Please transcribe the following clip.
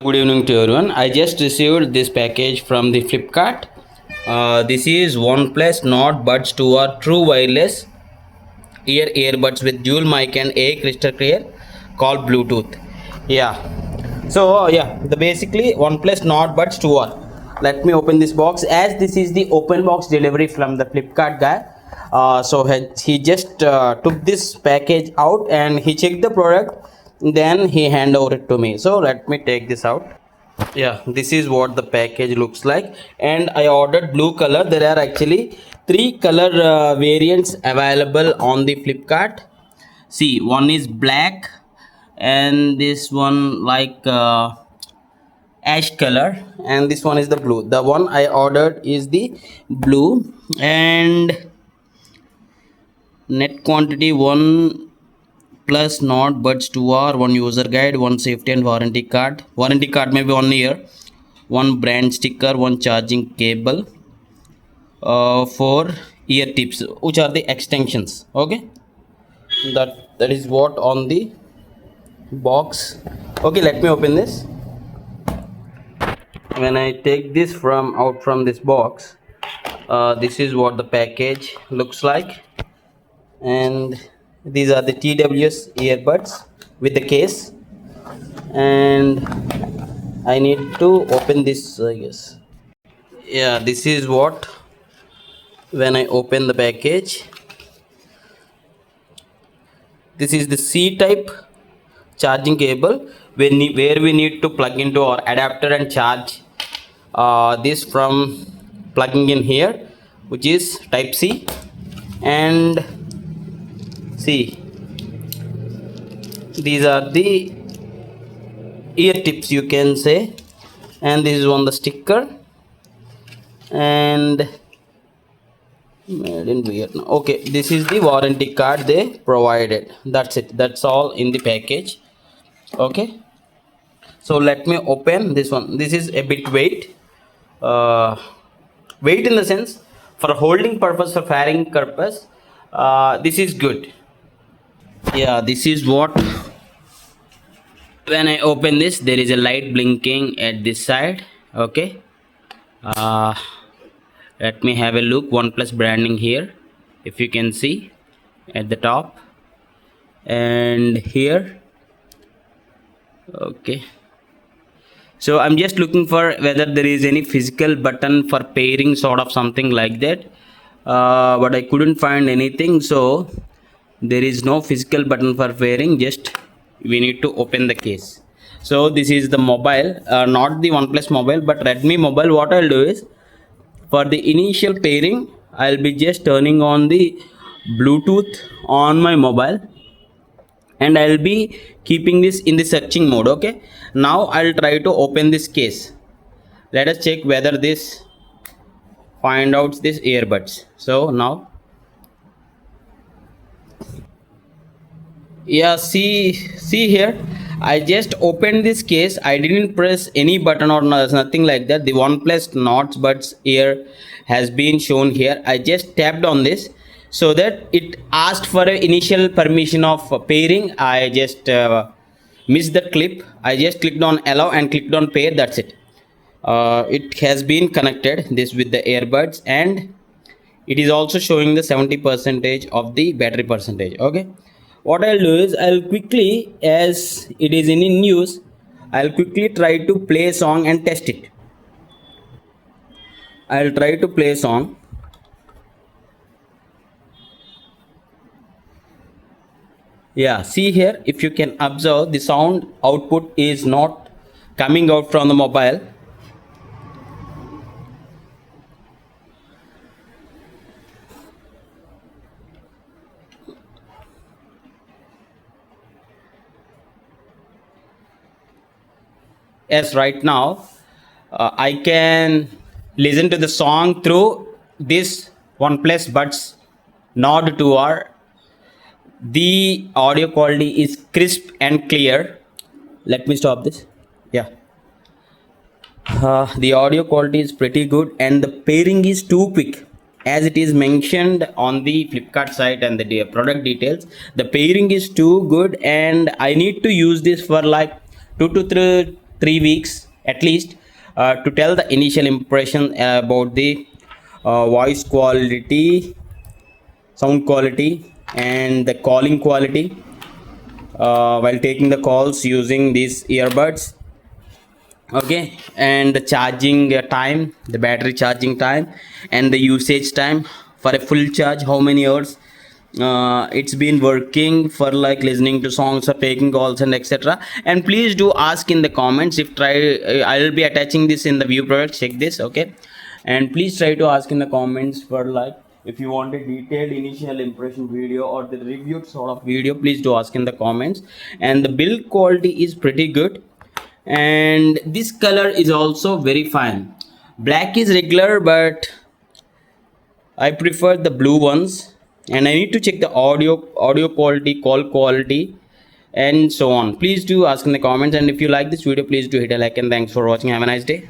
Good evening to everyone. I just received this package from the Flipkart. This is OnePlus Nord Buds 2 or True Wireless Earbuds with dual mic and a crystal clear called Bluetooth. Yeah. The basically OnePlus Nord Buds 2 or. Let me open this box as this is the open box delivery from the Flipkart guy. He just took this package out and he checked the product, then he hand over it to me. So let me take this out. Yeah, this is what the package looks like, and I ordered blue color. There are actually three color variants available on the Flipkart. See, one is black and this one like ash color, and this one is the blue. The one I ordered is the blue, and net quantity one plus Nord Buds 2R, one user guide, one safety and warranty card. Warranty card maybe 1 year, one brand sticker, one charging cable, four ear tips, which are the extensions. Okay, that is what on the box. Okay, let me open this. When I take this out from this box, this is what the package looks like, and these are the TWS earbuds with the case, and I need to open this, I guess. Yeah, this is what when I open the package. This is the C type charging cable where we need to plug into our adapter and charge this from plugging in here, which is type C. And see, these are the ear tips, you can say, and this is on the sticker, and made in Vietnam. Okay, this is the warranty card they provided. That's it, that's all in the package. Okay, so let me open this one. This is a bit weight in the sense for holding purpose, for carrying purpose, this is good. Yeah, this is what when I open this, there is a light blinking at this side. Okay, let me have a look. OnePlus branding here, if you can see at the top and here. Okay, so I'm just looking for whether there is any physical button for pairing, sort of something like that, but I couldn't find anything. So there is no physical button for pairing, just we need to open the case. So this is the mobile, not the OnePlus mobile but Redmi mobile. What I'll do is, for the initial pairing, I'll be just turning on the Bluetooth on my mobile, and I'll be keeping this in the searching mode. Okay, now I'll try to open this case. Let us check whether this find out this earbuds. So now, yeah, see here, I just opened this case. I didn't press any button or nothing like that. The OnePlus Nord Buds ear has been shown here. I just tapped on this so that it asked for an initial permission of pairing. I just missed the clip. I just clicked on allow and clicked on pair. That's it. It has been connected this with the earbuds, and it is also showing the 70% of the battery percentage. Okay, what I'll do is, I'll quickly, as it is in use, I'll quickly try to play a song and test it. I'll try to play a song. Yeah, see here, if you can observe, the sound output is not coming out from the mobile. As right now, I can listen to the song through this OnePlus Buds Nord 2R. The audio quality is crisp and clear. Let me stop this. Yeah, the audio quality is pretty good, and the pairing is too quick. As it is mentioned on the Flipkart site and the product details, the pairing is too good, and I need to use this for like 2 3 weeks at least, to tell the initial impression about the voice quality, sound quality, and the calling quality while taking the calls using these earbuds. Okay, and the charging time, the battery charging time, and the usage time for a full charge, how many hours it's been working for, like listening to songs or taking calls and etc. And please do ask in the comments. If try I'll be attaching this in the view product, check this. Okay, and please try to ask in the comments for, like, if you want a detailed initial impression video or the reviewed sort of video, please do ask in the comments. And the build quality is pretty good, and this color is also very fine. Black is regular, but I prefer the blue ones. And I need to check the audio quality, call quality, and so on. Please do ask in the comments, and if you like this video, please do hit a like, and thanks for watching. Have a nice day.